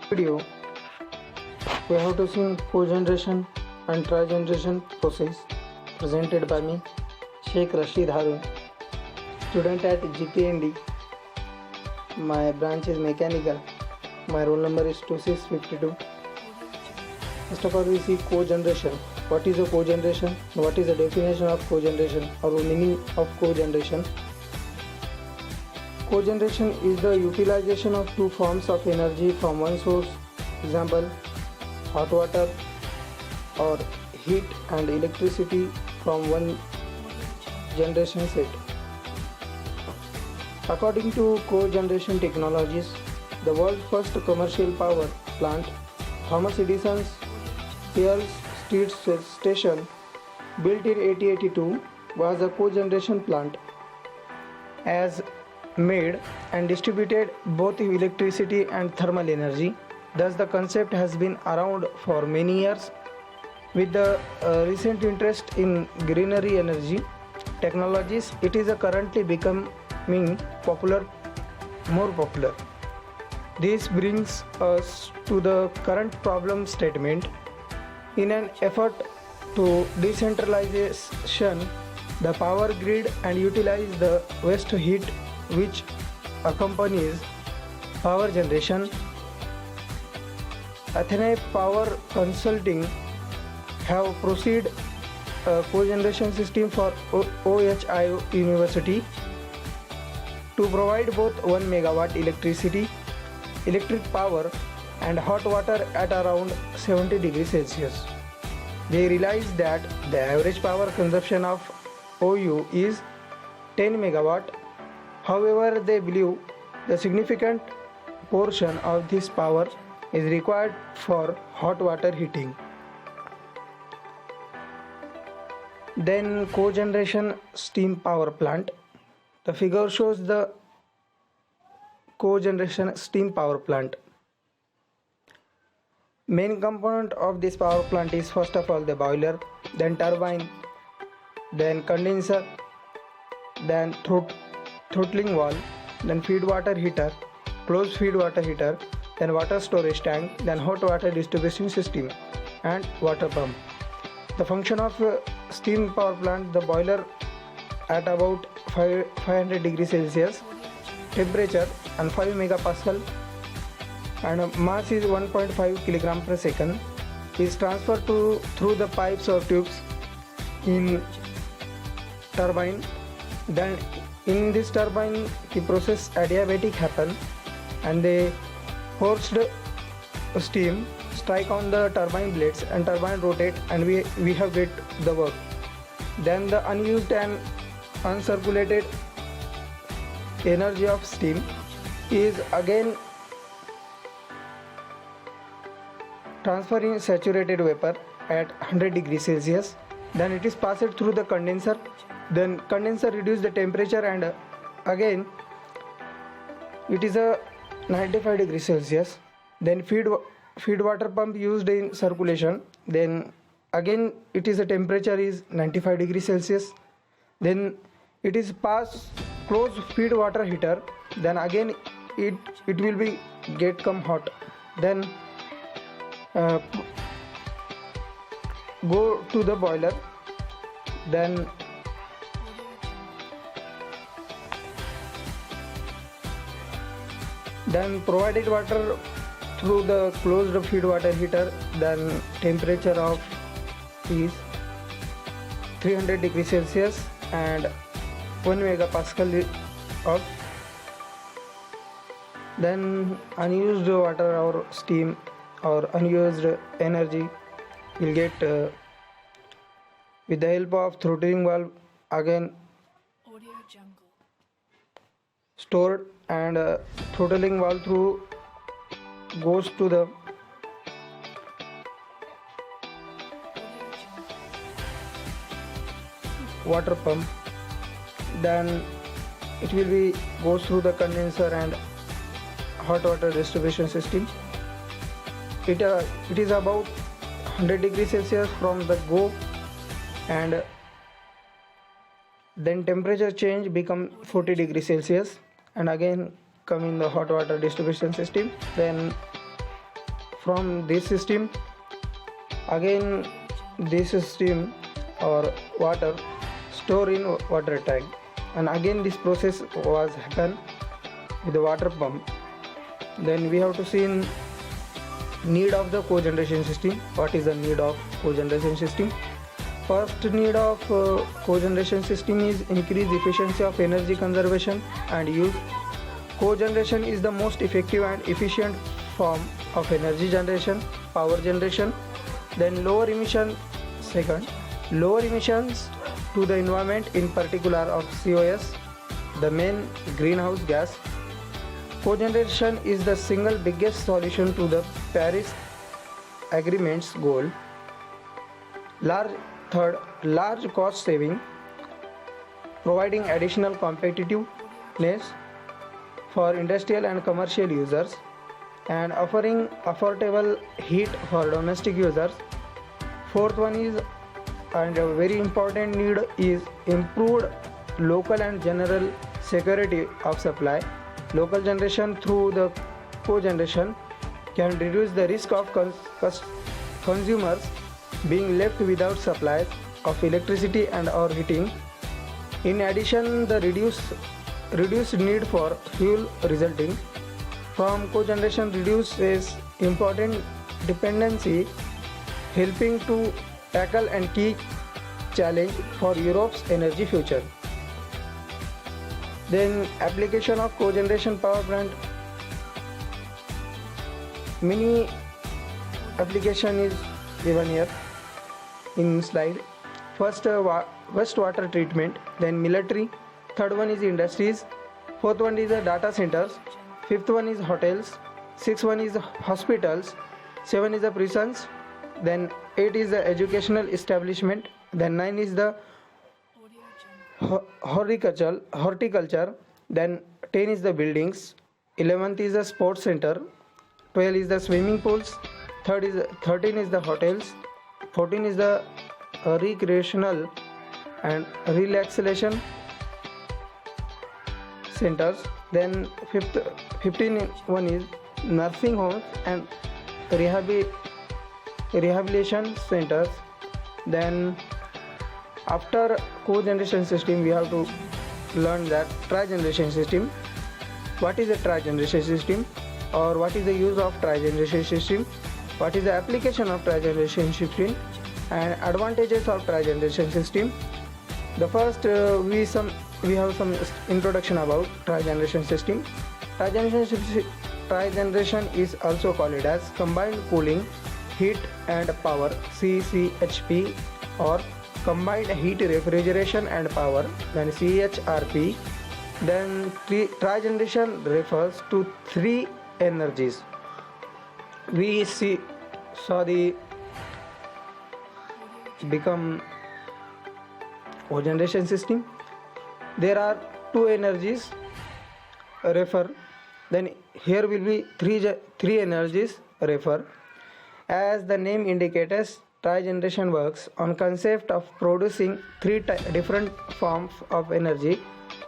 Video we have to see cogeneration and trigeneration process presented by me Sheikh Rashid Harun, student at GPND. My branch is mechanical. My roll number is 2652. First of all, we see cogeneration. What is a cogeneration? What is the definition of cogeneration or meaning of cogeneration? Cogeneration is the utilization of two forms of energy from one source, example hot water, or heat and electricity from one generation set. According to cogeneration technologies, the world's first commercial power plant, Thomas Edison's Pearl Street Station, built in 1882, was a cogeneration plant. As made and distributed both electricity and thermal energy. Thus, the concept has been around for many years. With the recent interest in greenery energy technologies, it is currently becoming more popular. This brings us to the current problem statement. In an effort to decentralization the power grid and utilize the waste heat which accompanies power generation, Athene Power Consulting have proceeded a cogeneration system for OHIO University to provide both 1 megawatt electric power and hot water at around 70 degrees Celsius. They realized that the average power consumption of OU is 10 megawatt. However, they believe the significant portion of this power is required for hot water heating. Then cogeneration steam power plant. The figure shows the cogeneration steam power plant. Main component of this power plant is first of all the boiler, then turbine, then condenser, then throttling valve, then feed water heater, closed feed water heater, then water storage tank, then hot water distribution system and water pump. The function of steam power plant: the boiler at about 500 degrees Celsius temperature and 5 megapascal and mass is 1.5 kilogram per second is transferred through the pipes or tubes in turbine. Then in this turbine the process adiabatic happen and the forced steam strike on the turbine blades and turbine rotate and we have get the work. Then the unused and uncirculated energy of steam is again transferred in saturated vapor at 100 degrees Celsius. Then it is passed through the condenser. Then condenser reduce the temperature and again it is a 95 degrees Celsius. Then feed water pump used in circulation. Then again it is a temperature is 95 degrees Celsius. Then it is passed closed feed water heater. Then again it will be come hot. Then go to the boiler. Then provided water through the closed feed water heater. Then temperature of is 300 degrees Celsius and 1 megapascal of. Then unused water or steam or unused energy will get with the help of throttling valve again stored and throttling valve through goes to the water pump. Then it will be goes through the condenser and hot water distribution system. It is about 100 degrees Celsius from the go and then temperature change become 40 degrees Celsius and again come in the hot water distribution system. Then from this system. Again, this system or water store in water tank, and again this process was happen with the water pump. Then we have to see in need of the cogeneration system. What is the need of cogeneration system? First need of cogeneration system is increase efficiency of energy conservation and use. Cogeneration is the most effective and efficient form of energy generation, power generation. Then lower emission. Second, lower emissions to the environment, in particular of COS, the main greenhouse gas. Cogeneration is the single biggest solution to the Paris Agreement's goal. Large cost saving, providing additional competitiveness for industrial and commercial users, and offering affordable heat for domestic users. Fourth one is, and a very important need is, improved local and general security of supply. Local generation through the cogeneration can reduce the risk of consumers being left without supplies of electricity and or heating. In addition, the reduced need for fuel resulting from cogeneration reduces important dependency, helping to tackle and key challenge for Europe's energy future. Then application of cogeneration power plant. Many application is given here in slide. First, wastewater treatment, then military. Third one is industries. Fourth one is the data centers. Fifth one is hotels. Sixth one is hospitals. Seven is the prisons. Then 8 is the educational establishment. Then 9 is the horticulture. Then 10 is the buildings. 11th is the sports center. 12 is the swimming pools. 13 is the hotels. 14 is the recreational and relaxation centers. Then 15 one is nursing homes and rehabilitation centers. Then after cogeneration system we have to learn that trigeneration system. What is a trigeneration system, or what is the use of trigeneration system? What is the application of trigeneration system and advantages of trigeneration system? The first we have some introduction about trigeneration system. Trigeneration is also called as combined cooling, heat and power, CCHP, or combined heat refrigeration and power, then CHRP. Then trigeneration refers to three energies. We saw the become cogeneration system. There are two energies refer. Then here will be three energies refer. As the name indicates, trigeneration works on concept of producing three different forms of energy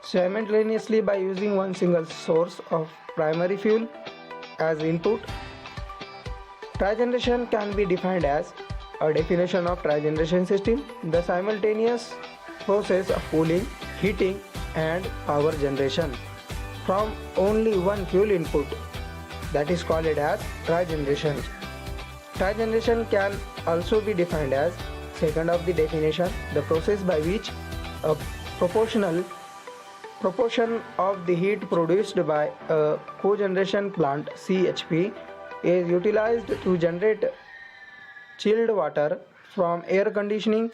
simultaneously by using one single source of primary fuel as input. Trigeneration can be defined as a definition of trigeneration system, the simultaneous process of cooling, heating and power generation from only one fuel input, that is called as trigeneration. Trigeneration can also be defined as, second of the definition, the process by which a proportion of the heat produced by a cogeneration plant, CHP, is utilized to generate chilled water from air conditioning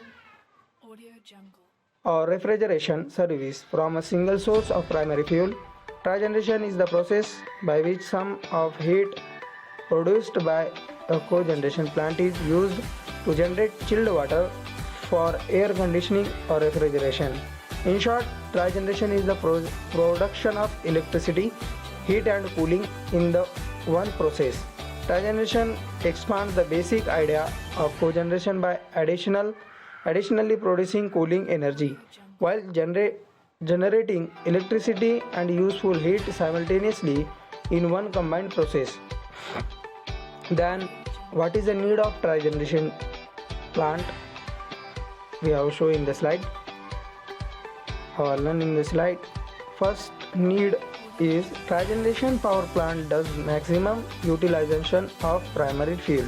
or refrigeration service from a single source of primary fuel. Trigeneration is the process by which some of heat produced by a cogeneration plant is used to generate chilled water for air conditioning or refrigeration. In short, trigeneration is the production of electricity, heat and cooling in the one process. Trigeneration expands the basic idea of cogeneration by additionally producing cooling energy while generating electricity and useful heat simultaneously in one combined process. Then what is the need of trigeneration plant? We have shown in the slide. Our learn in the slide. First need is trigeneration power plant does maximum utilization of primary fuel.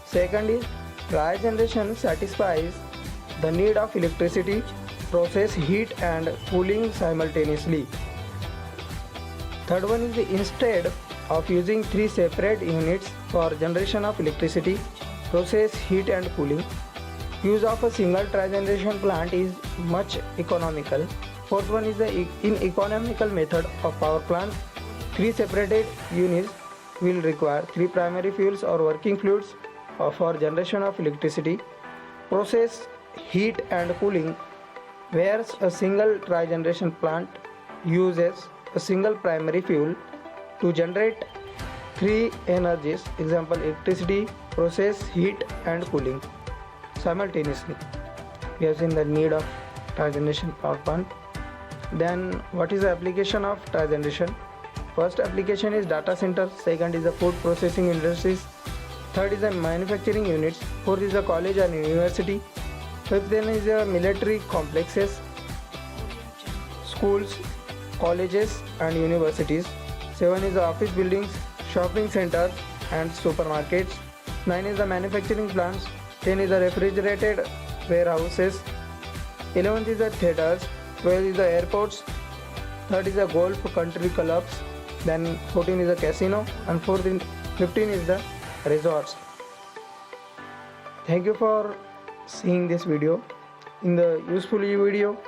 Second is trigeneration satisfies the need of electricity, process heat and cooling simultaneously. Third one is instead of using three separate units for generation of electricity, process heat and cooling, use of a single trigeneration plant is much economical. Fourth one is the economical method of power plant. Three separated units will require three primary fuels or working fluids for generation of electricity, process heat and cooling, whereas a single trigeneration plant uses a single primary fuel to generate three energies, example electricity, process heat and cooling simultaneously. We have seen the need of trigeneration power plant. Then what is the application of trigeneration? First application is data center, second is the food processing industries, third is the manufacturing units, fourth is the college and university, fifth then is the military complexes, schools, colleges and universities, 7 is the office buildings, shopping centers and supermarkets, 9 is the manufacturing plants, 10 is the refrigerated warehouses, 11 is the theaters, 12 is the airports, 13 is the golf country clubs, then 14 is the casino and 15 is the resorts. Thank you for seeing this video. In the useful video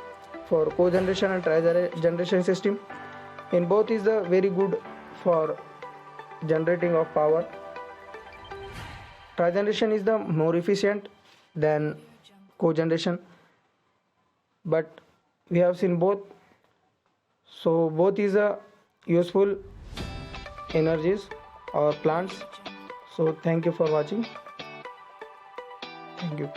for cogeneration and trigeneration system, in both is the very good for generating of power. Trigeneration is the more efficient than cogeneration, but we have seen both, so both is a useful energies or plants. So thank you for watching. Thank you.